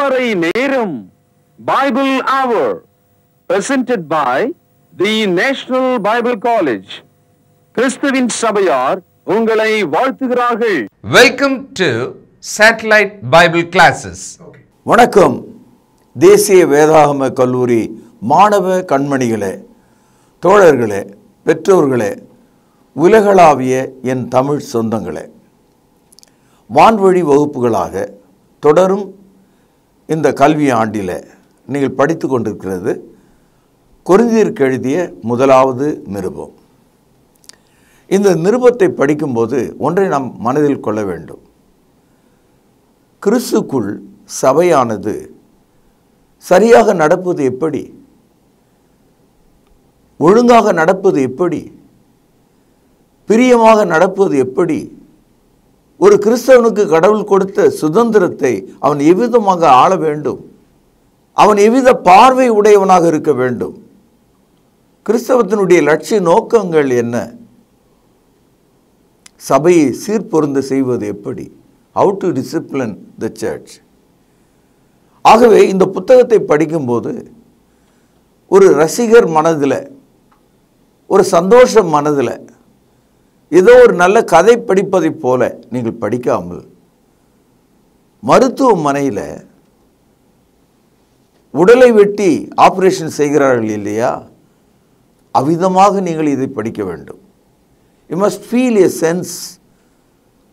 திருமறை நேரம் Bible Hour presented by the National Bible College. கிறிஸ்துவின் சபையார் உங்களை வாழ்த்துகிறார்கள். Welcome to Satellite Bible Classes. வணக்கம். தேசிய வேதாகம கல்லூரி மாணவ கண்மணிகளே, தோழர்களே, பெற்றோர்களே, உலகளாவிய என் தமிழ் சொந்தங்களே, வான்வழி வகுப்புகளாக தொடரும் இந்த கல்வி ஆண்டில் நீங்கள் படித்து கொண்டிருக்கிறது கொரிந்தியருக்கு எழுதிய முதலாவது நிருபம். இந்த நிருபத்தை படிக்கும்போது ஒன்றை நாம் மனதில் கொள்ள வேண்டும். கிறிஸ்துக்குள் சபையானது சரியாக நடப்பது எப்படி, ஒழுங்காக நடப்பது எப்படி, பிரியமாக நடப்பது எப்படி, ஒரு கிறிஸ்தவனுக்கு கடவுள் கொடுத்த சுதந்திரத்தை அவன் எவ்விதமாக ஆள வேண்டும், அவன் எவ்வித பார்வை உடையவனாக இருக்க வேண்டும், கிறிஸ்தவத்தினுடைய லட்சிய நோக்கங்கள் என்ன, சபையை சீர்பொருந்த செய்வது எப்படி, how to discipline the church. ஆகவே இந்த புத்தகத்தை படிக்கும்போது ஒரு ரசிகர் மனதில், ஒரு சந்தோஷ மனதில், ஏதோ ஒரு நல்ல கதை படிப்பதைப் போல நீங்கள் படிக்காமல், மருத்துவமனையில் உடலை வெட்டி ஆப்ரேஷன் செய்கிறார்கள் இல்லையா, அவ்விதமாக நீங்கள் இதை படிக்க வேண்டும். You must feel a sense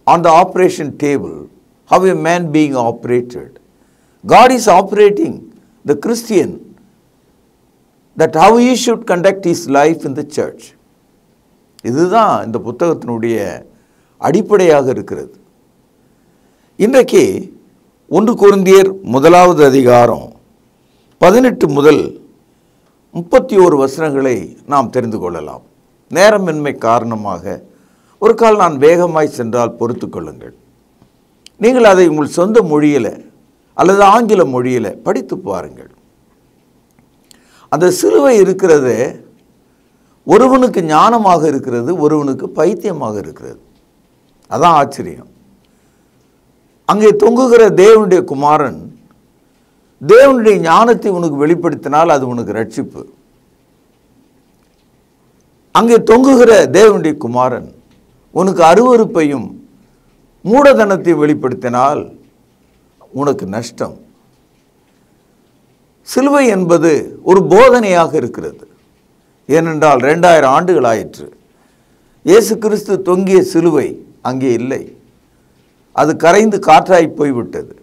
on the operation table how a man being operated. God is operating the Christian, that how he should conduct his life in the church. இதுதான் இந்த புத்தகத்தினுடைய அடிப்படையாக இருக்கிறது. இன்றைக்கு 1 கொரிந்தியர் முதலாவது அதிகாரம் 18 முதல் 31 வசனங்களை நாம் தெரிந்து கொள்ளலாம். நேரமின்மை காரணமாக ஒரு கால் நான் வேகமாய் சென்றால் பொறுத்து கொள்ளுங்கள். நீங்கள் அதை உங்கள் சொந்த மொழியில் அல்லது ஆங்கில மொழியில் படித்து பாருங்கள். அந்த சிலுவை இருக்கிறது, ஒருவனுக்கு ஞானமாக இருக்கிறது, ஒருவனுக்கு பைத்தியமாக இருக்கிறது. அதான் ஆச்சரியம். அங்கே தொங்குகிற தேவனுடைய குமாரன் தேவனுடைய ஞானத்தை உனக்கு வெளிப்படுத்தினால் அது உனக்கு ரட்சிப்பு. அங்கே தொங்குகிற தேவனுடைய குமாரன் உனக்கு அருவருப்பையும் மூடதனத்தை வெளிப்படுத்தினால் உனக்கு நஷ்டம். சிலுவை என்பது ஒரு போதனையாக இருக்கிறது. ஏனென்றால் 2000 ஆண்டுகள் ஆயிற்று. இயேசு கிறிஸ்து தொங்கிய சிலுவை அங்கே இல்லை, அது கரைந்து காற்றாய் போய்விட்டது.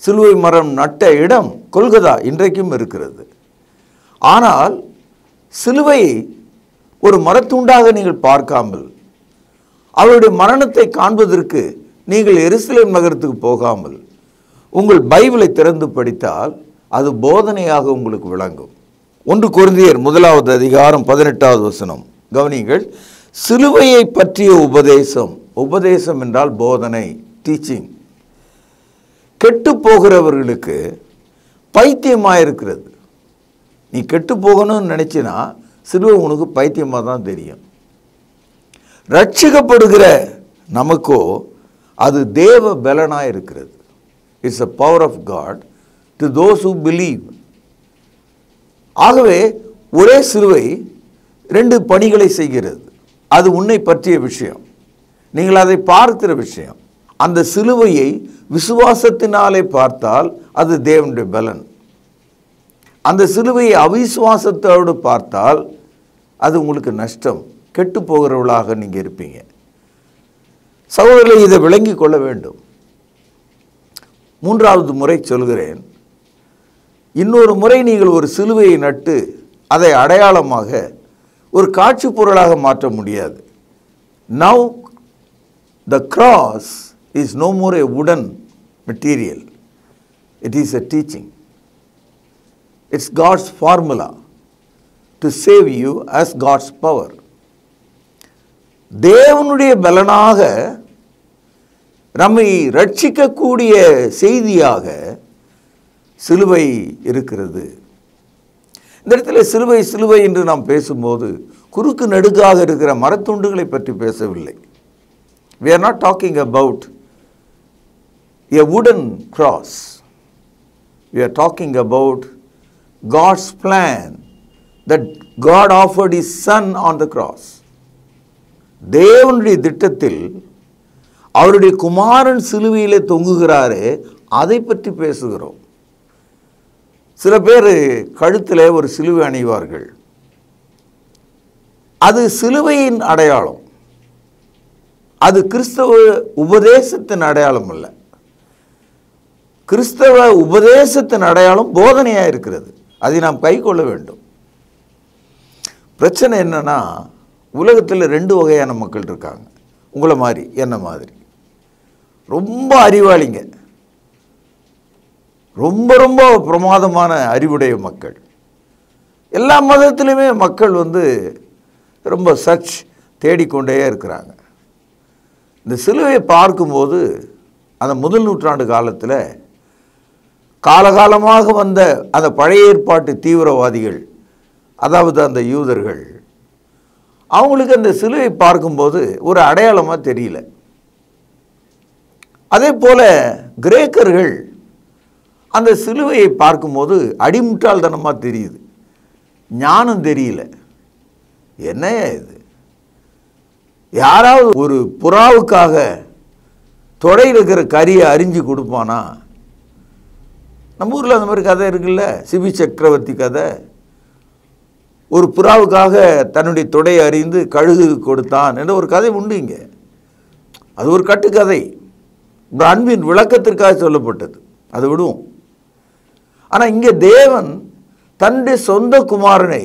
சிலுவை மரம் நட்ட இடம் கொல்கதா இன்றைக்கும் இருக்கிறது. ஆனால் சிலுவையை ஒரு மரத்துண்டாக நீங்கள் பார்க்காமல், அவருடைய மரணத்தை காண்பதற்கு நீங்கள் எருசலேம் நகரத்துக்கு போகாமல் உங்கள் பைபிளை திறந்து படித்தால் அது போதனையாக உங்களுக்கு விளங்கும். 1 கொரிந்தியர் முதலாவது அதிகாரம் 18வது வசனம் கவனிங்கள். சிலுவையை பற்றிய உபதேசம், உபதேசம் என்றால் போதனை, டீச்சிங், கெட்டு போகிறவர்களுக்கு பைத்தியமாக இருக்கிறது. நீ கெட்டு போகணும்னு நினச்சினா சிலுவை உனக்கு பைத்தியமாக தான் தெரியும். ரட்சிக்கப்படுகிற நமக்கோ அது தேவ பலனாக இருக்கிறது. It's a power of God to those who believe. ஆகவே ஒரே சிலுவை 2 பணிகளை செய்கிறது. அது உன்னை பற்றிய விஷயம், நீங்கள் அதை பார்க்கிற விஷயம். அந்த சிலுவையை விசுவாசத்தினாலே பார்த்தால் அது தேவனுடைய பலன். அந்த சிலுவையை அவிசுவாசத்தோடு பார்த்தால் அது உங்களுக்கு நஷ்டம், கெட்டு போகிறவர்களாக நீங்கள் இருப்பீங்க. சகோதரர்களை, இதை விளங்கி கொள்ள வேண்டும். 3வது முறை சொல்கிறேன், இன்னொரு முறை நீங்கள் ஒரு சிலுவையை நட்டு அதை அடையாளமாக ஒரு காட்சி பொருளாக மாற்ற முடியாது. Now the cross is no more a wooden material. It is a teaching. It's God's formula to save you as God's power. தேவனுடைய பலனாக நம்மை ரட்சிக்கக்கூடிய செய்தியாக சிலுவை இருக்கிறது. இந்த இடத்துல சிலுவை சிலுவை என்று நாம் பேசும்போது குறுக்கு நெடுக்காக இருக்கிற மரத்துண்டுகளை பற்றி பேசவில்லை. We are not talking about a wooden cross. we are talking about God's plan that God offered His Son on the cross. தேவனுடைய திட்டத்தில் அவருடைய குமாரன் சிலுவையிலே தொங்குகிறாரே, அதை பற்றி பேசுகிறோம். சில பேர் கழுத்தில் ஒரு சிலுவை அணிவார்கள். அது சிலுவையின் அடையாளம். அது கிறிஸ்தவ உபதேசத்தின் அடையாளம் அல்ல. கிறிஸ்தவ உபதேசத்தின் அடையாளம் போதனையாக இருக்கிறது. அதை நாம் கை கொள்ள வேண்டும். பிரச்சனை என்னன்னா, உலகத்தில் 2 வகையான மக்கள் இருக்காங்க. உங்களை மாதிரி, என்ன மாதிரி. ரொம்ப அறிவாளிங்க, ரொம்ப ரொம்ப பிரமாதமான அறிவுடைய மக்கள். எல்லா மதத்திலுமே மக்கள் ரொம்ப சர்ச் தேடிக்கொண்டே இருக்கிறாங்க. இந்த சிலுவையை பார்க்கும்போது அந்த முதல் நூற்றாண்டு காலத்தில் காலகாலமாக வந்த அந்த பழைய ஏற்பாட்டு தீவிரவாதிகள், அதாவது அந்த யூதர்கள், அவங்களுக்கு அந்த சிலுவை பார்க்கும்போது ஒரு அடையாளமாக தெரியல. அதே போல் கிரேக்கர்கள் அந்த சிலுவையை பார்க்கும்போது அடிமுட்டாள்தனமாக தெரியுது, ஞானம் தெரியல. என்னையா இது? யாராவது ஒரு புறாவுக்காக தொடையில் இருக்கிற கறியை அரிஞ்சு கொடுப்பானா? நம்ம ஊரில் அந்த மாதிரி கதை இருக்குல்ல, சிபி சக்கரவர்த்தி கதை. ஒரு புறாவுக்காக தன்னுடைய தொடையை அறிந்து கழுகு கொடுத்தான் என்ற ஒரு கதை உண்டு இங்கே. அது ஒரு கட்டுக்கதை, ஒரு அன்பின் விளக்கத்திற்காக சொல்லப்பட்டது. அதை விடுவோம். ஆனால் இங்கே தேவன் தன்னுடைய சொந்த குமாரனை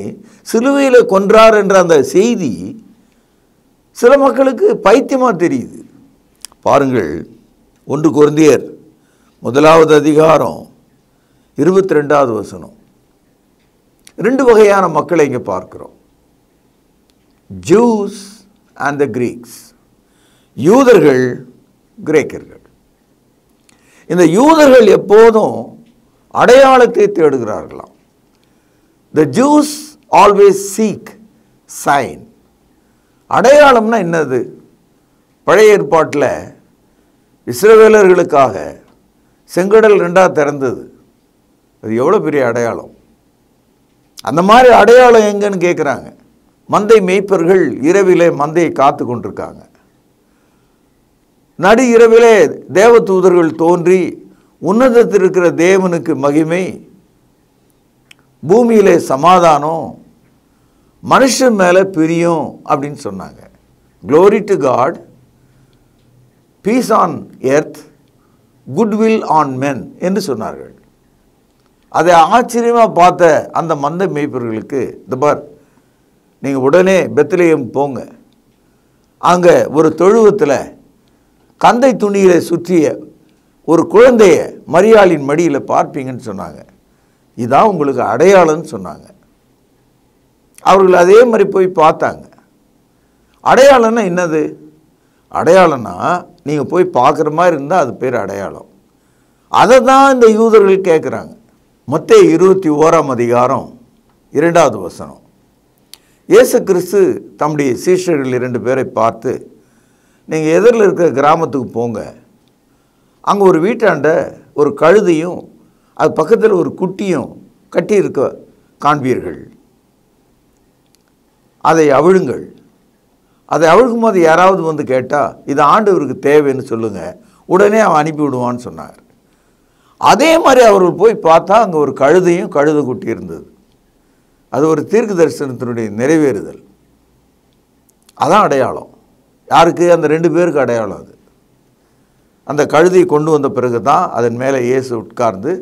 சிலுவையில் கொன்றார் என்ற அந்த செய்தி சில மக்களுக்கு பைத்தியமாக தெரியுது. பாருங்கள், 1 கொரிந்தியர் 1வது அதிகாரம் 22வது வசனம். 2 வகையான மக்களை இங்கே பார்க்கிறோம். Juice and the Greeks. யூதர்கள், கிரேக்கர்கள். இந்த யூதர்கள் எப்போதும் அடையாளத்தை தேடுகிறார்களாம். The Jews always seek sign. அடையாளம்னா என்னது? பழைய ஏற்பாட்டில் இஸ்ரவேலர்களுக்காக செங்கடல் 2 திறந்தது. அது எவ்வளோ பெரிய அடையாளம். அந்த மாதிரி அடையாளம் எங்கன்னு கேட்குறாங்க. மந்தை மேய்ப்பர்கள் இரவிலே மந்தையை காத்து கொண்டிருக்காங்க. நடு இரவிலே தேவ தூதர்கள் தோன்றி உன்னதத்தில் இருக்கிற தேவனுக்கு மகிமை, பூமியிலே சமாதானம், மனுஷன் மேலே பிரியம் அப்படின்னு சொன்னாங்க. Glory to God, peace on earth, goodwill on men என்று சொன்னார்கள். அதை ஆச்சரியமாக பார்த்த அந்த மந்தை மேய்ப்பர்களுக்கு, இந்த பார், நீங்கள் உடனே பெத்லெகேம் போங்க, அங்கே ஒரு தொழுவத்தில் கந்தை துணியிலே சுற்றிய ஒரு குழந்தைய மரியாளின் மடியில் பார்ப்பீங்கன்னு சொன்னாங்க. இதான் உங்களுக்கு அடையாளம்னு சொன்னாங்க. அவர்கள் அதே மாதிரி போய் பார்த்தாங்க. அடையாளம்னா என்னது? அடையாளம்னா நீங்கள் போய் பார்க்குற மாதிரி இருந்தால் அது பேர் அடையாளம். அதை தான் இந்த யூதர்கள் கேட்குறாங்க. மத்தேயு 21ஆம் அதிகாரம் 2வது வசனம். இயேசு கிறிஸ்து தம்முடைய சீஷர்கள் 2 பேரை பார்த்து, நீங்கள் எதிரில் இருக்கிற கிராமத்துக்கு போங்க, அங்கே ஒரு வீட்டாண்ட ஒரு கழுதையும் அது பக்கத்தில் ஒரு குட்டியும் கட்டியிருக்க காண்பீர்கள். அதை அவிழுங்கள். அதை அவிழ்க்கும் போது யாராவது கேட்டால் இது ஆண்டவருக்கு தேவைன்னு சொல்லுங்கள், உடனே அவன் அனுப்பி விடுவான்னு சொன்னார். அதே மாதிரி அவர்கள் போய் பார்த்தா அங்கே ஒரு கழுதையும் கழுதை குட்டி இருந்தது. அது ஒரு தீர்க்க தரிசனத்தினுடைய நிறைவேறுதல். அதான் அடையாளம். யாருக்கு? அந்த 2 பேருக்கு அடையாளம். அது அந்த கழுதையை கொண்டு வந்த பிறகு தான் அதன் மேலே இயேசு உட்கார்ந்து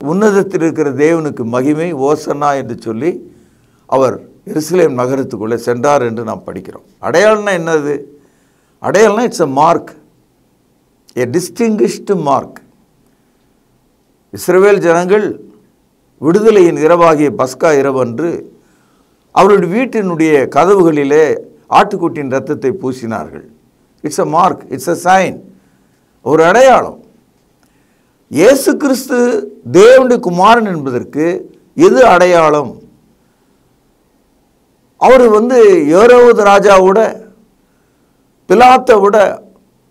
உன்னதத்தில் இருக்கிற தேவனுக்கு மகிமை ஓசன்னா என்று சொல்லி அவர் எருசலேம் நகரத்துக்குள்ளே சென்றார் என்று நாம் படிக்கிறோம். அடையாளம்னா என்னது? அடையாளம்னா it's a mark, a distinguished mark. இஸ்ரவேல் ஜனங்கள் விடுதலையின் இரவாகிய பஸ்கா இரவன்று அவருடைய வீட்டினுடைய கதவுகளிலே ஆட்டுக்குட்டியின் இரத்தத்தை பூசினார்கள். It's a mark, it's a sign, ஒரு அடையாளம். இயேசு கிறிஸ்து தேவனுடைய குமாரன் என்பதற்கு எது அடையாளம்? அவர் ஏரோது ராஜாவோட பிலாத்தை விட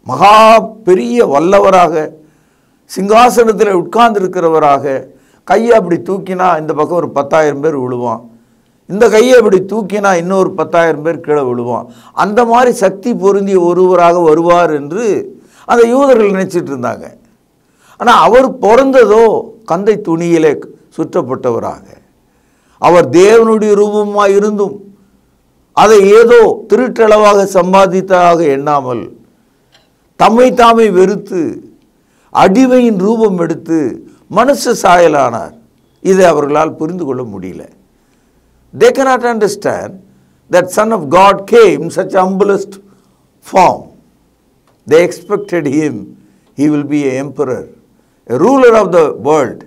மகா பெரிய வல்லவராக, சிங்காசனத்தில் உட்கார்ந்திருக்கிறவராக, கையை அப்படி தூக்கினா இந்த பக்கம் ஒரு 10,000 பேர் விழுவான், இந்த கையை அப்படி தூக்கினா இன்னொரு 10,000 பேர் கீழே விழுவான். அந்த மாதிரி சக்தி பொருந்திய ஒருவராக வருவார் என்று அந்த யூதர்கள் நினைச்சிட்டு இருந்தாங்க. ஆனால் அவர் பிறந்ததோ கந்தை துணியிலே சுற்றப்பட்டவராக, அவர் தேவனுடைய ரூபமாக இருந்தும் அதை ஏதோ திருட்டளவாக சம்பாதித்ததாக எண்ணாமல் தம்மை தாமே வெறுத்து அடிமையின் ரூபம் எடுத்து மனுஷ சாயலானார். இதை அவர்களால் புரிந்து கொள்ள முடியல. They cannot understand that Son of God came in such humblest form. They expected him, he will be an emperor, a ruler of the world.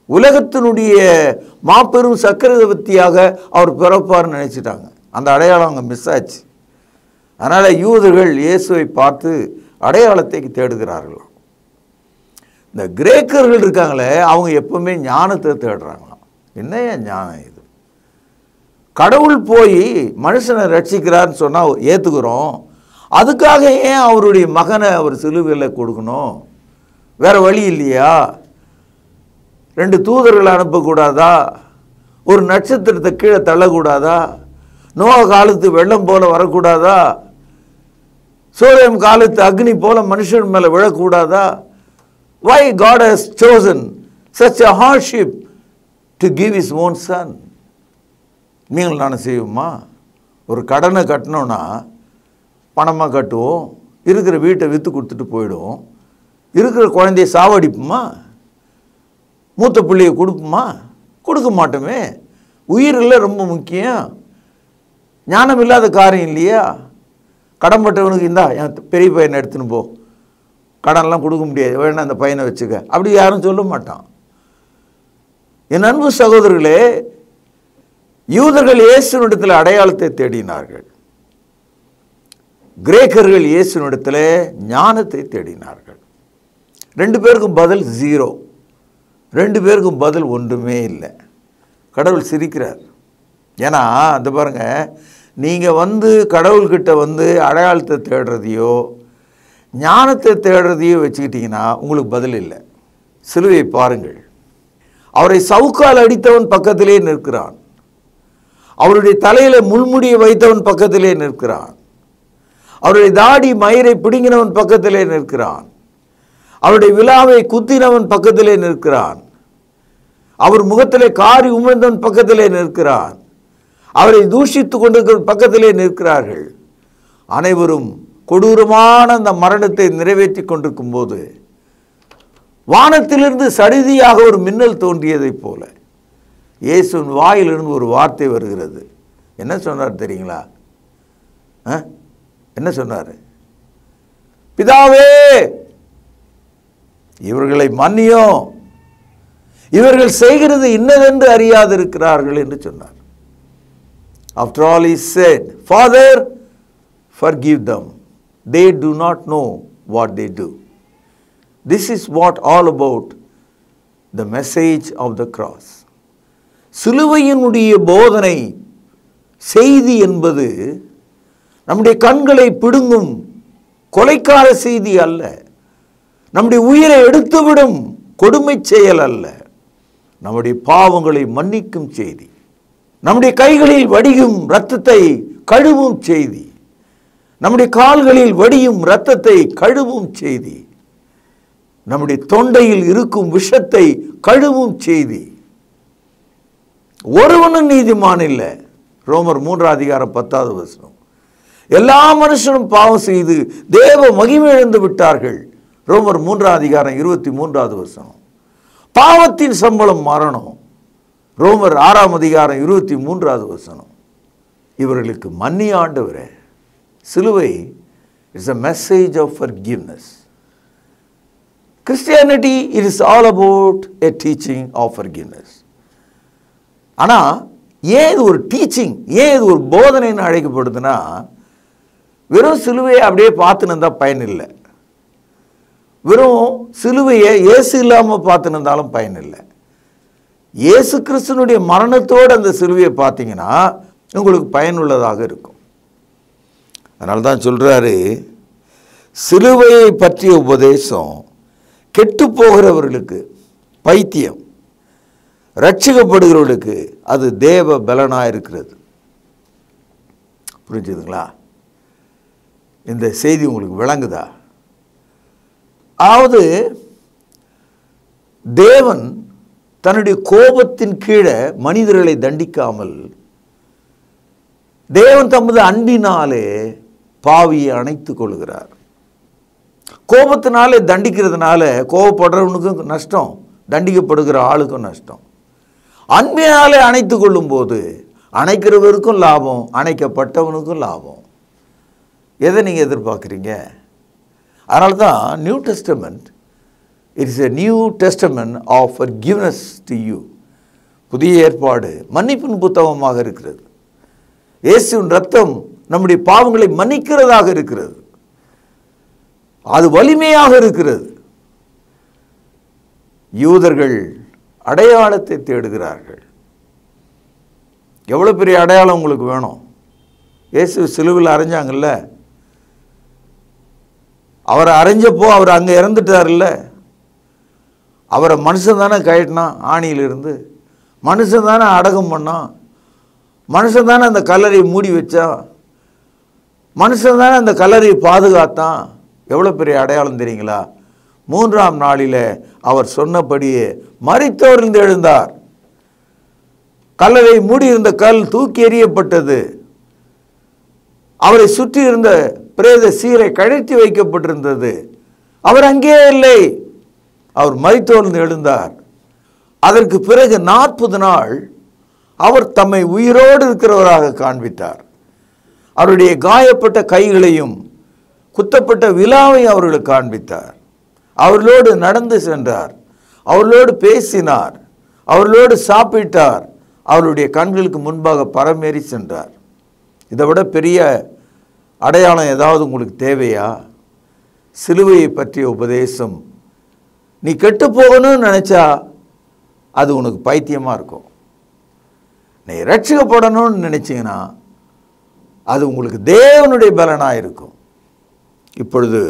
உலகத்தினுடைய மாபெரும் சக்கரவர்த்தியாக அவர் பிறப்பார்னு நினைச்சிட்டாங்க. அந்த அடையாளம் அங்கே மிஸ் ஆச்சு. அதனால் யூதர்கள் இயேசுவை பார்த்து அடையாளத்தை தேடுகிறார்களாம். இந்த கிரேக்கர்கள் இருக்காங்களே, அவங்க எப்பவுமே ஞானத்தை தேடுறாங்களாம். என்னையா ஞானம் இது? கடவுள் போய் மனுஷனை ரட்சிக்கிறார்னு சொன்னால் ஏற்றுக்கிறோம், அதுக்காக ஏன் அவருடைய மகனை அவர் சிலுவையில் கொடுக்கணும்? வேறு வழி இல்லையா? 2 தூதர்களை அனுப்பக்கூடாதா? ஒரு நட்சத்திரத்தை கீழே தள்ளக்கூடாதா? நோவா காலத்து வெள்ளம் போல வரக்கூடாதா? சோதம் காலத்து அக்னி போல மனுஷன் மேலே விழக்கூடாதா? Why God has chosen such a hardship to give his own son? நீங்கள் நான் செய்வோமா? ஒரு கடனை கட்டணும்னா பணமாக கட்டுவோம், இருக்கிற வீட்டை விற்று கொடுத்துட்டு போயிடுவோம், இருக்கிற குழந்தைய சாவடிப்போமா? மூத்த பிள்ளையை கொடுப்போமா? கொடுக்க மாட்டோமே. உயிரில் ரொம்ப முக்கியம். ஞானம் இல்லாத காரியம் இல்லையா? கடன்பட்டவனுக்கு இந்தா என் பெரிய பையனை எடுத்துன்னு போ, கடன்லாம் கொடுக்க முடியாது, வேணா அந்த பையனை வச்சுக்க, அப்படி யாரும் சொல்ல மாட்டான். என் அன்பு சகோதரர்களே, யூதர்கள் இயேசுவினிடத்தில் அடையாளத்தை தேடினார்கள், கிரேக்கர்கள் இயேசுவினிடத்தில் ஞானத்தை தேடினார்கள். 2 பேருக்கும் பதில் 0, 2 பேருக்கும் பதில் ஒன்றுமே இல்லை. கடவுள் சிரிக்கிறார். ஏன்னா அந்த பாருங்க, நீங்கள் கடவுள்கிட்ட அடையாளத்தை தேடுறதையோ ஞானத்தை தேடுறதையோ வச்சுக்கிட்டீங்கன்னா உங்களுக்கு பதில் இல்லை. சிலுவையை பாருங்கள். அவரை சவுக்கால் அடித்தவன் பக்கத்திலே நிற்கிறான், அவருடைய தலையில முள்முடியை வைத்தவன் பக்கத்திலே நிற்கிறான், அவருடைய தாடி மயிரை பிடுங்கினவன் பக்கத்திலே நிற்கிறான், அவருடைய விழாவை குத்தினவன் பக்கத்திலே நிற்கிறான், அவர் முகத்திலே காரி உமிழ்ந்தவன் பக்கத்திலே நிற்கிறான், அவரை தூஷித்து கொண்டிருக்கிற பக்கத்திலே நிற்கிறார்கள். அனைவரும் கொடூரமான அந்த மரணத்தை நிறைவேற்றி கொண்டிருக்கும் போது வானத்திலிருந்து சடிதியாக ஒரு மின்னல் தோன்றியதைப் போல இயேசுவின் வாயிலிருந்து ஒரு வார்த்தை வருகிறது. என்ன சொன்னார் தெரியுங்களா? என்ன சொன்னார்? பிதாவே, இவர்களை மன்னியும், இவர்கள் செய்கிறது இன்னதென்று அறியாதிருக்கிறார்கள் என்று சொன்னார். After all he said, Father, forgive them, they do not know what they do. This is what all about the message of the cross. சிலுவையினுடைய போதனை செய்தி என்பது நம்முடைய கண்களை பிடுங்கும் கொலைக்கார செய்தி அல்ல, நம்முடைய உயிரை எடுத்துவிடும் கொடுமை செயல் அல்ல, நம்முடைய பாவங்களை மன்னிக்கும் செய்தி, நம்முடைய கைகளில் வடியும் இரத்தத்தை கழுவும் செய்தி, நம்முடைய கால்களில் வடியும் இரத்தத்தை கழுவும் செய்தி, நம்முடைய தொண்டையில் இருக்கும் விஷத்தை கழுவும் செய்தி. ஒருவனும் நீதிமான் இல்லை. ரோமர் 3:10. எல்லா மனுஷனும் பாவம் செய்து தேவ மகிமை இழந்து விட்டார்கள். ரோமர் 3:23. பாவத்தின் சம்பளம் மரணம். ரோமர் 6:23. இவர்களுக்கு மன்னி ஆண்டவரே. சிலுவை is a message of forgiveness. Christianity, it is all about a teaching of forgiveness. ஆனால் ஏன் இது ஒரு டீச்சிங், ஏன் இது ஒரு போதனைன்னு அழைக்கப்படுதுன்னா, வெறும் சிலுவையை அப்படியே பார்த்துன்னு இருந்தால் பயன் இல்லை, வெறும் சிலுவையை இயேசு இல்லாமல் பார்த்துன்னு இருந்தாலும் பயன் இல்லை. இயேசு கிறிஸ்துனுடைய மரணத்தோடு அந்த சிலுவையை பார்த்தீங்கன்னா உங்களுக்கு பயனுள்ளதாக இருக்கும். அதனால தான் சொல்கிறாரு, சிலுவையை பற்றிய உபதேசம் கெட்டு போகிறவர்களுக்கு பைத்தியம், ரட்சிக்கப்படுகிறவர்களுக்கு அது தேவ பலனாக இருக்கிறது. புரிஞ்சுதுங்களா? இந்த செய்தி உங்களுக்கு விளங்குதா? அதாவது தேவன் தன்னுடைய கோபத்தின் கீழே மனிதர்களை தண்டிக்காமல் தேவன் தமது அன்பினாலே பாவியை அணைத்துக் கொள்கிறார். கோபத்தினாலே தண்டிக்கிறதுனால கோபப்படுறவனுக்கும் நஷ்டம், தண்டிக்கப்படுகிற ஆளுக்கும் நஷ்டம். அன்பினாலே அணைத்துக் கொள்ளும் போது அணைக்கிறவருக்கும் லாபம், அணைக்கப்பட்டவனுக்கும் லாபம். எதை நீங்கள் எதிர்பார்க்குறீங்க? அதனால தான் new testament, it is a new testament of forgiveness to you. புதிய ஏற்பாடு மன்னிப்பின் புத்தகமாக இருக்கிறது. இயேசுவின் ரத்தம் நம்முடைய பாவங்களை மன்னிக்கிறதாக இருக்கிறது. அது வலிமையாக இருக்கிறது. யூதர்கள் அடையாளத்தை தேடுகிறார்கள். எவ்வளோ பெரிய அடையாளம் உங்களுக்கு வேணும்? இயேசு சிலுவையில் அரைஞ்சாங்கல்ல, அவரை அரைஞ்சப்போ அவர் அங்கே இறந்துட்டார்ல. அவரை மனுஷன் தானே கழட்டினான் ஆணியிலிருந்து, மனுஷன் தானே அடக்கம் பண்ணான், மனுஷன் தானே அந்த கல்லறையை மூடி வச்சான், மனுஷன் தானே அந்த கல்லறையை பாதுகாத்தான். எவ்வளோ பெரிய அடையாளம் தெரியுங்களா? 3ஆம் நாளில் அவர் சொன்னபடியே மரித்தோரிலிருந்து எழுந்தார். கல்லறை மூடியிருந்த கல் தூக்கி எறியப்பட்டது. அவரை சுற்றி இருந்த பிரேத சீலை கழற்றி வைக்கப்பட்டிருந்தது. அவர் அங்கே இல்லை, அவர் மரித்தோரிலிருந்து எழுந்தார். அதற்கு பிறகு 40 நாள் அவர் தம்மை உயிரோடு இருக்கிறவராக காண்பித்தார். அவருடைய காயப்பட்ட கைகளையும் குத்தப்பட்ட விலாவையும் அவர்களுக்கு காண்பித்தார். அவர்களோடு நடந்து சென்றார், அவர்களோடு பேசினார், அவர்களோடு சாப்பிட்டார், அவருடைய கண்களுக்கு முன்பாக பரமேறி சென்றார். இதை விட பெரிய அடையாளம் ஏதாவது உங்களுக்கு தேவையா? சிலுவையை பற்றிய உபதேசம். நீ கெட்டு போகணும்னு நினச்சா அது உனக்கு பைத்தியமாக இருக்கும். நீ ரட்சிக்கப்படணும்னு நினச்சிங்கன்னா அது உங்களுக்கு தேவனுடைய பலனாக இருக்கும். இப்பொழுது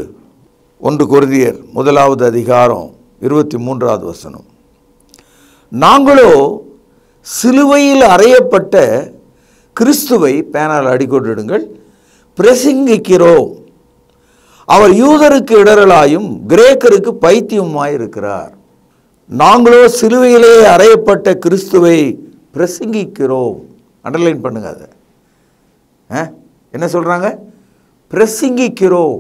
1 கொரிந்தியர் 1வது அதிகாரம் 23வது வசனம். நாங்களோ சிலுவையில் அறையப்பட்ட கிறிஸ்துவை, பேனால் அடிக்கோட்டிடுங்கள், பிரசங்கிக்கிறோம். அவர் யூதருக்கு இடரலாயும் கிரேக்கருக்கு பைத்தியமாய் இருக்கிறார். நாங்களோ சிலுவையிலே அறையப்பட்ட கிறிஸ்துவை பிரசங்கிக்கிறோம். அண்டர்லைன் பண்ணுங்க. அதை என்ன சொல்றாங்க? பிரசங்கிக்கிறோம்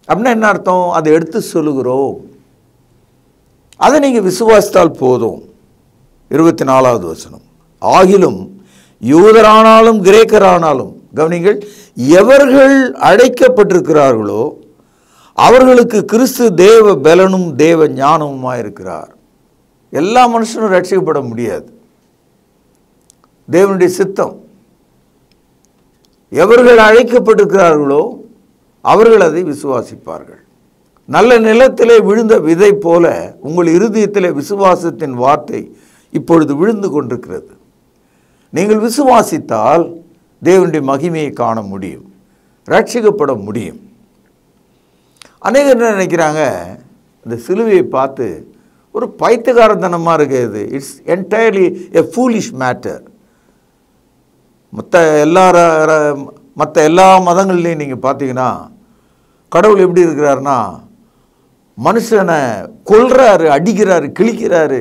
அப்படின்னா என்ன அர்த்தம்? அதை எடுத்து சொல்லுகிறோம். அதை நீங்கள் விசுவாசித்தால் போதும். 24வது வசனம். ஆகிலும் யூதரானாலும் கிரேக்கரானாலும், கவனிங்கள், எவர்கள் அழைக்கப்பட்டிருக்கிறார்களோ அவர்களுக்கு கிறிஸ்து தேவ பலனும் தேவ ஞானமுமாக இருக்கிறார். எல்லா மனுஷனும் ரட்சிக்கப்பட முடியாது. தேவனுடைய சித்தம். எவர்கள் அழைக்கப்பட்டிருக்கிறார்களோ அவர்கள் அதை விசுவாசிப்பார்கள். நல்ல நிலத்திலே விழுந்த விதை போல உங்கள் இருதயத்திலே விசுவாசத்தின் வார்த்தை இப்பொழுது விழுந்து கொண்டிருக்கிறது. நீங்கள் விசுவாசித்தால் தேவனுடைய மகிமையை காண முடியும், ரட்சிக்கப்பட முடியும். அநேகர் என்ன நினைக்கிறாங்க? இந்த சிலுவையை பார்த்து ஒரு பைத்தியக்காரத்தனமாக இருக்குது. It's entirely a foolish matter. மற்ற எல்லா மதங்கள்லையும் நீங்கள் பார்த்தீங்கன்னா கடவுள் எப்படி இருக்கிறாருன்னா, மனுஷனை கொல்றாரு, அடிக்கிறாரு, கிழிக்கிறாரு,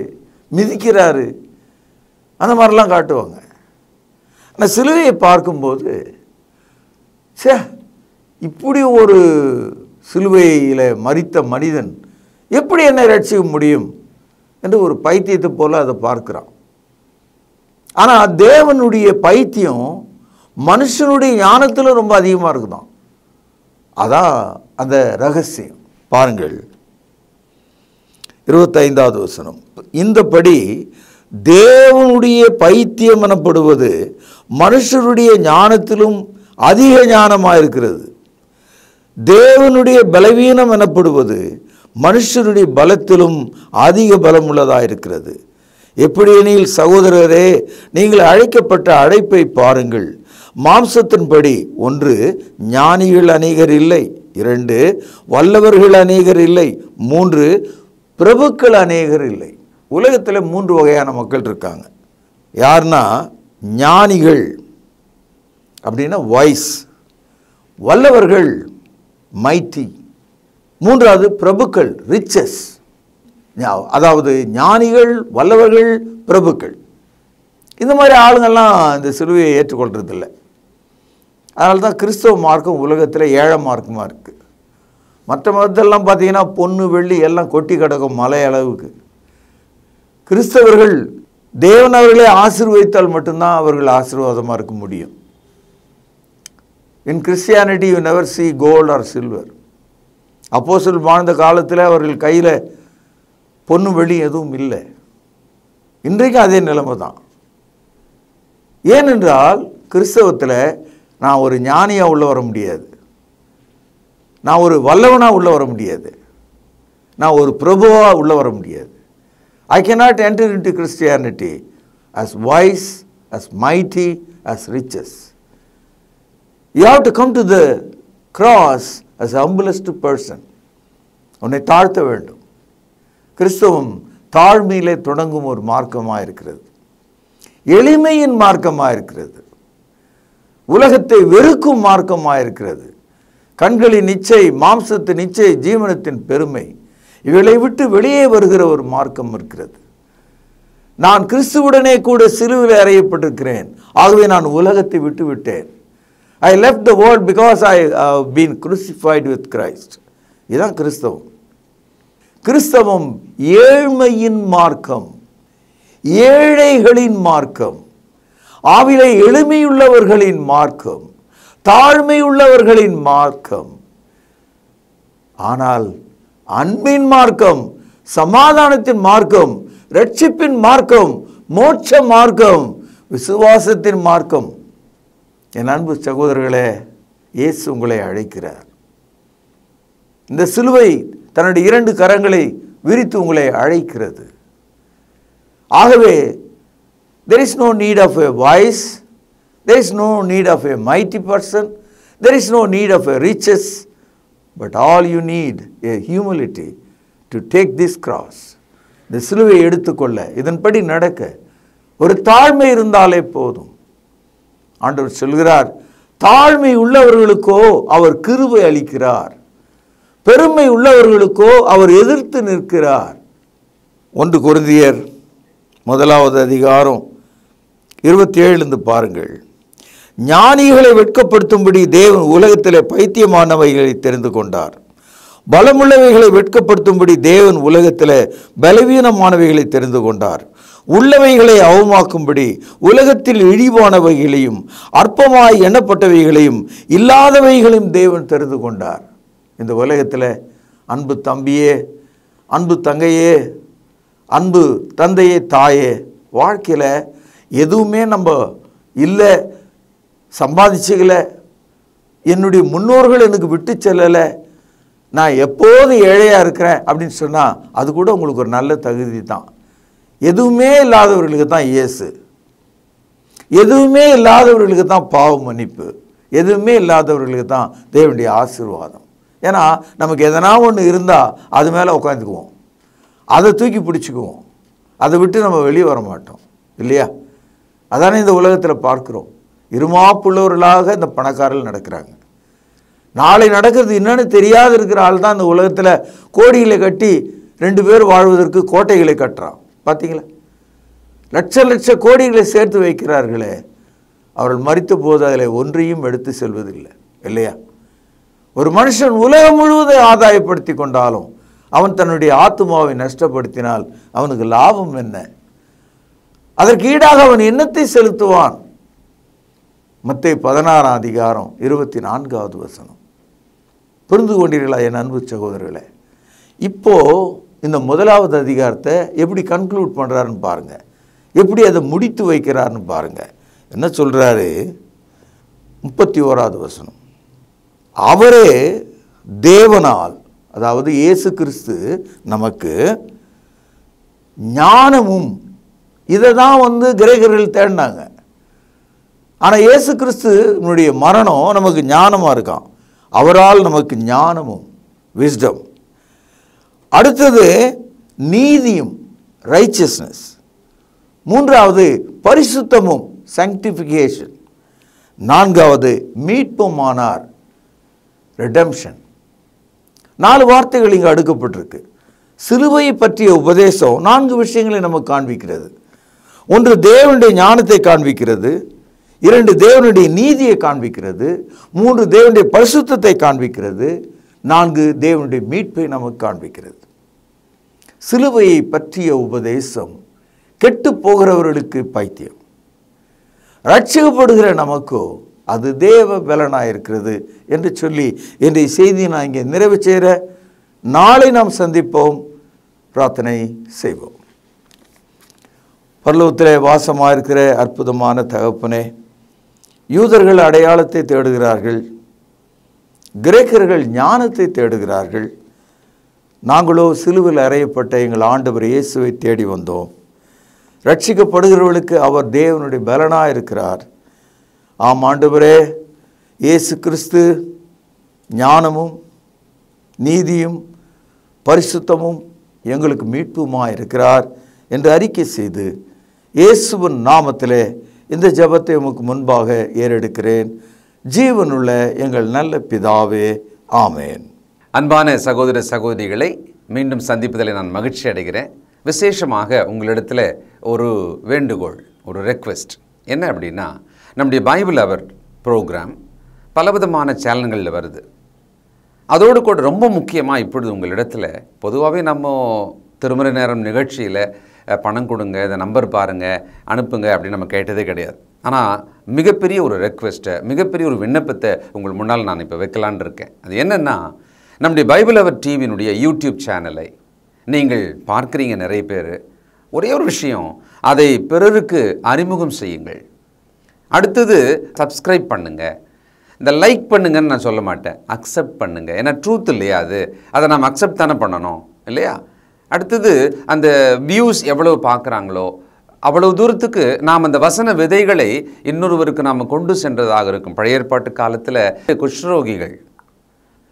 மிதிக்கிறாரு, அந்த மாதிரிலாம் காட்டுவாங்க. ஆனால் சிலுவையை பார்க்கும்போது, சே, இப்படி ஒரு சிலுவையில் மரித்த மனிதன் எப்படி என்னை ரட்சிக்க முடியும் என்று ஒரு பைத்தியத்தை போல அதை பார்க்கிறான். ஆனால் தேவனுடைய பைத்தியம் மனுஷனுடைய ஞானத்தில் ரொம்ப அதிகமாக இருக்குதான். அதான் அந்த ரகசியம். பாருங்கள் 25வது வசனம். இந்தபடி தேவனுடைய பைத்தியம் எனப்படுவது மனுஷருடைய ஞானத்திலும் அதிக ஞானமாக இருக்கிறது. தேவனுடைய பலவீனம் எனப்படுவது மனுஷருடைய பலத்திலும் அதிக பலம் உள்ளதாக இருக்கிறது. எப்படியெனில் சகோதரரே, நீங்கள் அழைக்கப்பட்ட அழைப்பை பாருங்கள். மாம்சத்தின்படி 1 ஞானிகள் அநேகர் இல்லை, 2 வல்லவர்கள் அநேகர் இல்லை, 3 பிரபுக்கள் அநேகர் இல்லை. உலகத்தில் 3 வகையான மக்கள் இருக்காங்க. யாருன்னா ஞானிகள் அப்படின்னா வைஸ், வல்லவர்கள் மைட்டி, மூன்றாவது பிரபுக்கள் ரிச்சஸ். அதாவது ஞானிகள், வல்லவர்கள், பிரபுக்கள். இந்த மாதிரி ஆளுங்கள்லாம் இந்த சிலுவையை ஏற்றுக்கொள்றதில்லை. அதனால தான் கிறிஸ்தவ மார்க்கம் உலகத்தில் 7 மார்க்கமாக இருக்குது. மற்ற மதத்தெல்லாம் பார்த்தீங்கன்னா பொண்ணு வெள்ளி எல்லாம் கொட்டி கிடக்கும் மலை அளவுக்கு. கிறிஸ்தவர்கள் தேவன் அவர்களே ஆசீர்வதித்தால் மட்டும்தான் அவர்கள் ஆசீர்வாதமாக இருக்க முடியும். இன் Christianity you never see gold or silver. அப்போஸ்தலர் வாழ்ந்த காலத்தில் அவர்கள் கையில் பொண்ணு வெள்ளி எதுவும் இல்லை. இன்றைக்கும் அதே நிலைமை தான். ஏனென்றால் கிறிஸ்தவத்தில் நான் ஒரு ஞானியாக உள்ள வர முடியாது, நான் ஒரு வல்லவனாக உள்ள வர முடியாது, நான் ஒரு பிரபுவாக உள்ள வர முடியாது. I cannot enter into Christianity as wise, as mighty, as riches. You have to come to the cross as the humblest person. உன்னை தாழ்த்த வேண்டும். கிறிஸ்தவம் தாழ்மையிலே தொடங்கும் ஒரு மார்க்கமாக இருக்கிறது, எளிமையின் மார்க்கமாக இருக்கிறது, உலகத்தை வெறுக்கும் மார்க்கமாக இருக்கிறது. கண்களின் இச்சை, மாம்சத்தின் இச்சை, ஜீவனத்தின் பெருமை, இவளை விட்டு வெளியே வருகிற ஒரு மார்க்கம் இருக்கிறது. நான் கிறிஸ்துவுடனே கூட சிலுவையில் அறையப்பட்டிருக்கிறேன், ஆகவே நான் உலகத்தை விட்டு விட்டேன். I left the world because I have been crucified with Christ. இதுதான் கிறிஸ்தவம். கிறிஸ்தவம் ஏழ்மையின் மார்க்கம், ஏழைகளின் மார்க்கம், ஆவிலே எளிமையுள்ளவர்களின் மார்க்கம், தாழ்மையுள்ளவர்களின் மார்க்கம். ஆனால் அன்பின் மார்க்கம், சமாதானத்தின் மார்க்கம், ரட்சிப்பின் மார்க்கம், மோட்ச மார்க்கம், விசுவாசத்தின் மார்க்கம். என் அன்பு சகோதரர்களே, இயேசு உங்களை அழைக்கிறார். இந்த சிலுவை தன்னுடைய 2 கரங்களை விரித்து உங்களை அழைக்கிறது. ஆகவே there is no need of a wise, there is no need of a mighty person, there is no need of a riches, but all you need a humility to take this cross. இந்த சிலுவை எடுத்துக்கொள்ள, இதன்படி நடக்க ஒரு தாழ்மை இருந்தாலே போதும். ஆண்டவர் சொல்கிறார், தாழ்மை உள்ளவர்களுக்கோ அவர் கிருபை அளிக்கிறார், பெருமை உள்ளவர்களுக்கோ அவர் எதிர்த்து நிற்கிறார். 1 கொரிந்தியர் 1வது அதிகாரம் 27 பாருங்கள். ஞானிகளை வெட்கப்படுத்தும்படி தேவன் உலகத்திலே பைத்தியமானவைகளை தெரிந்து கொண்டார், பலமுள்ளவைகளை வெட்கப்படுத்தும்படி தேவன் உலகத்திலே பலவீனமானவைகளை தெரிந்து கொண்டார், உள்ளவைகளை அவமாக்கும்படி உலகத்தில் இழிவானவைகளையும் அற்பமாய் எண்ணப்பட்டவைகளையும் இல்லாதவைகளையும் தேவன் தெரிந்து கொண்டார். இந்த உலகத்தில் அன்பு தம்பியே, அன்பு தங்கையே, அன்பு தந்தையே, தாயே, வாழ்க்கையில் எதுவுமே நம்ம இல்லை, சம்பாதிச்சுக்கல, என்னுடைய முன்னோர்கள் எனக்கு விட்டு செல்லலை, நான் எப்போது ஏழையாக இருக்கிறேன் அப்படின்னு சொன்னால் அது கூட உங்களுக்கு ஒரு நல்ல தகுதி தான். எதுவுமே இல்லாதவர்களுக்கு தான் இயேசு, எதுவுமே இல்லாதவர்களுக்கு தான் பாவ மன்னிப்பு, எதுவுமே இல்லாதவர்களுக்கு தான் தேவனுடைய ஆசீர்வாதம். ஏன்னா நமக்கு எதனா ஒன்று இருந்தால் அது மேலே உட்காந்துக்குவோம், அதை தூக்கி பிடிச்சிக்குவோம், அதை விட்டு நம்ம வெளியே வர மாட்டோம் இல்லையா? அதானே இந்த உலகத்தில் பார்க்குறோம். இருமாப்புள்ளவர்களாக இந்த பணக்காரர்கள் நடக்கிறாங்க. நாளை நடக்கிறது என்னன்னு தெரியாது இருக்கிற ஆள் தான் இந்த உலகத்தில் கோடிகளை கட்டி 2 பேர் வாழ்வதற்கு கோட்டைகளை கட்டுறான். பார்த்தீங்களா? லட்ச லட்ச கோடிகளை சேர்த்து வைக்கிறார்களே, அவர்கள் மரித்த போது அதில் ஒன்றையும் எடுத்து செல்வதில்லை இல்லையா? ஒரு மனுஷன் உலகம் முழுவதும் ஆதாயப்படுத்தி கொண்டாலும் அவன் தன்னுடைய ஆத்துமாவை நஷ்டப்படுத்தினால் அவனுக்கு லாபம் என்ன? அதற்கு ஈடாக அவன் என்னத்தை செலுத்துவான்? மத்தேயு 16ஆம் அதிகாரம் 24வது வசனம். புரிந்து கொண்டீர்களா என் அன்பு சகோதரர்களே? இப்போ இந்த 1வது அதிகாரத்தை எப்படி கன்க்ளூட் பண்ணுறாருன்னு பாருங்க, எப்படி அதை முடித்து வைக்கிறாருன்னு பாருங்க. என்ன சொல்றாரு? 31வது வசனம். அவரே தேவனால், அதாவது இயேசு கிறிஸ்து நமக்கு ஞானமும், இதை தான் கிரேக்கர்கள் தேடினாங்க. ஆனால் இயேசு கிறிஸ்துனுடைய மரணம் நமக்கு ஞானமாக இருக்கான். அவரால் நமக்கு ஞானமும், விஸ்டம். அடுத்தது நீதியும், ரைச்சஸ்னஸ். மூன்றாவது பரிசுத்தமும், sanctification. நான்காவது மீட்புமானார், redemption. 4 வார்த்தைகள் இங்கு அடுக்கப்பட்டிருக்கு. சிலுவையை பற்றிய உபதேசம் 4 விஷயங்களை நமக்கு காண்பிக்கிறது. 1 தேவனுடைய ஞானத்தை காண்பிக்கிறது, 2 தேவனுடைய நீதியை காண்பிக்கிறது, 3 தேவனுடைய பரிசுத்தத்தை காண்பிக்கிறது, 4 தேவனுடைய மீட்பை நமக்கு காண்பிக்கிறது. சிலுவையை பற்றிய உபதேசம் கெட்டு போகிறவர்களுக்கு பைத்தியம், ரட்சிக்கப்படுகிற நமக்கோ அது தேவ பலனாயிருக்கிறது என்று சொல்லி இன்றைய செய்தியை நான் இங்கே நிறைவு செய்கிற. நாளை நாம் சந்திப்போம், பிரார்த்தனை செய்வோம். பரலோகத்திலே வாசமாக இருக்கிற அற்புதமான தகப்பனே, யூதர்கள் அடையாளத்தை தேடுகிறார்கள், கிரேக்கர்கள் ஞானத்தை தேடுகிறார்கள். நாங்களோ சிலுவையில் அறையப்பட்ட எங்கள் ஆண்டவர் இயேசுவை தேடி வந்தோம். ரட்சிக்கப்படுகிறவர்களுக்கு அவர் தேவனுடைய பலனாக இருக்கிறார். ஆம் ஆண்டவரே, இயேசு கிறிஸ்து ஞானமும் நீதியும் பரிசுத்தமும் எங்களுக்கு மீட்புமாக இருக்கிறார் என்று அறிக்கை செய்து இயேசுவின் நாமத்திலே இந்த ஜெபத்தை உமக்கு முன்பாக ஏறெடுக்கிறேன். ஜீவனுள்ள எங்கள் நல்ல பிதாவே, ஆமேன். அன்பான சகோதர சகோதரிகளை மீண்டும் சந்திப்பதில் நான் மகிழ்ச்சி அடைகிறேன். விசேஷமாக உங்களிடத்தில் ஒரு வேண்டுகோள், ஒரு ரெக்வெஸ்ட் என்ன அப்படின்னா, நம்முடைய பைபிள் அவர் ப்ரோக்ராம் பலவிதமான சேனல்களில் வருது. அதோடு கூட ரொம்ப முக்கியமாக இப்பொழுது உங்களிடத்தில் பொதுவாகவே நம்ம திருமறை நேரம் நிகழ்ச்சியில் பணம் கொடுங்க, இந்த நம்பர் பாருங்கள், அனுப்புங்க அப்படின்னு நம்ம கேட்டதே கிடையாது. ஆனால் மிகப்பெரிய ஒரு ரெக்வெஸ்ட்டை, மிகப்பெரிய ஒரு விண்ணப்பத்தை உங்கள் முன்னால் நான் இப்போ வைக்கலான் இருக்கேன். அது என்னென்னா, நம்முடைய பைபிள் அவர் டிவியினுடைய யூடியூப் சேனலை நீங்கள் பார்க்குறீங்க நிறைய பேர். ஒரே ஒரு விஷயம், அதை பிறருக்கு அறிமுகம் செய்யுங்கள். அடுத்தது சப்ஸ்கிரைப் பண்ணுங்கள். இந்த லைக் பண்ணுங்கன்னு நான் சொல்ல மாட்டேன், அக்செப்ட் பண்ணுங்கள். ஏன்னா ட்ரூத் இல்லையா அது, அதை நாம் அக்செப்ட் தானே பண்ணணும் இல்லையா? அடுத்தது அந்த வியூஸ் எவ்வளவு பார்க்குறாங்களோ அவ்வளவு தூரத்துக்கு நாம் அந்த வசன விதைகளை இன்னொருவருக்கு நாம் கொண்டு சென்றதாக இருக்கும். பழைய ஏற்பாட்டு காலத்தில் குஷ்ரோகிகள்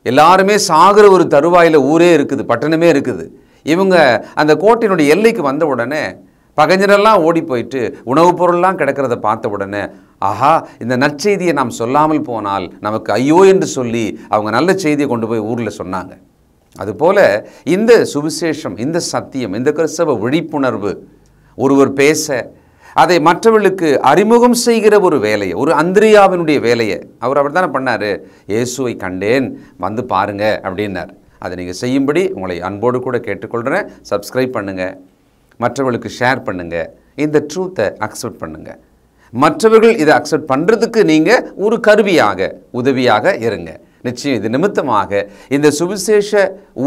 எல்லாருமே சாகிற ஒரு தருவாயில் ஊரே இருக்குது, பட்டணமே இருக்குது. இவங்க அந்த கோட்டையினுடைய எல்லைக்கு வந்த உடனே பகைஞரெல்லாம் ஓடி போயிட்டு உணவுப் பொருள்லாம் கிடக்கிறத பார்த்த உடனே, ஆஹா, இந்த நற்செய்தியை நாம் சொல்லாமல் போனால் நமக்கு ஐயோ என்று சொல்லி அவங்க நல்ல செய்தியை கொண்டு போய் ஊரில் சொன்னாங்க. அதுபோல் இந்த சுவிசேஷம், இந்த சத்தியம், இந்த கிறிஸ்தவ விழிப்புணர்வு ஒருவர் பேச அதை மற்றவர்களுக்கு அறிமுகம் செய்கிற ஒரு வேலையை, ஒரு அந்திரியாவினுடைய வேலையை அவர் தானே பண்ணார். இயேசுவை கண்டேன், வந்து பாருங்க அப்படின்னார். அதை நீங்கள் செய்யும்படி உங்களை அன்போடு கூட கேட்டுக்கொள்கிறேன். சப்ஸ்கிரைப் பண்ணுங்கள், மற்றவர்களுக்கு ஷேர் பண்ணுங்கள், இந்த ட்ரூத்தை அக்செப்ட் பண்ணுங்கள். மற்றவர்கள் இதை அக்செப்ட் பண்ணுறதுக்கு நீங்கள் ஒரு கருவியாக, உதவியாக இருங்க. நிச்சயம் இது நிமித்தமாக இந்த சுவிசேஷ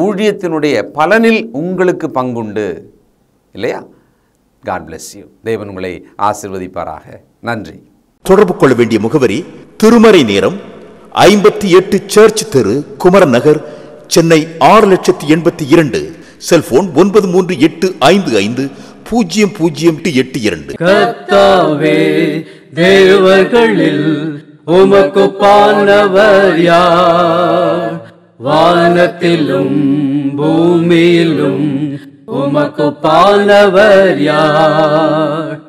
ஊழியத்தினுடைய பலனில் உங்களுக்கு பங்குண்டு இல்லையா? God bless you. தேவன் உங்களை ஆசீர்வதிப்பாராக. நன்றி. தொடர்பு கொள்ள வேண்டிய முகவரி: திருமறை நேரம், 58 சர்ச் தெரு, குமரன் நகர், சென்னை 6082. செல்போன் 9385500882. கர்த்தாவே, தேவர்களில் உமக்குப்பானவர் யார்? வானத்திலும் பூமியிலும் உமக்குப்பானவர் யார்?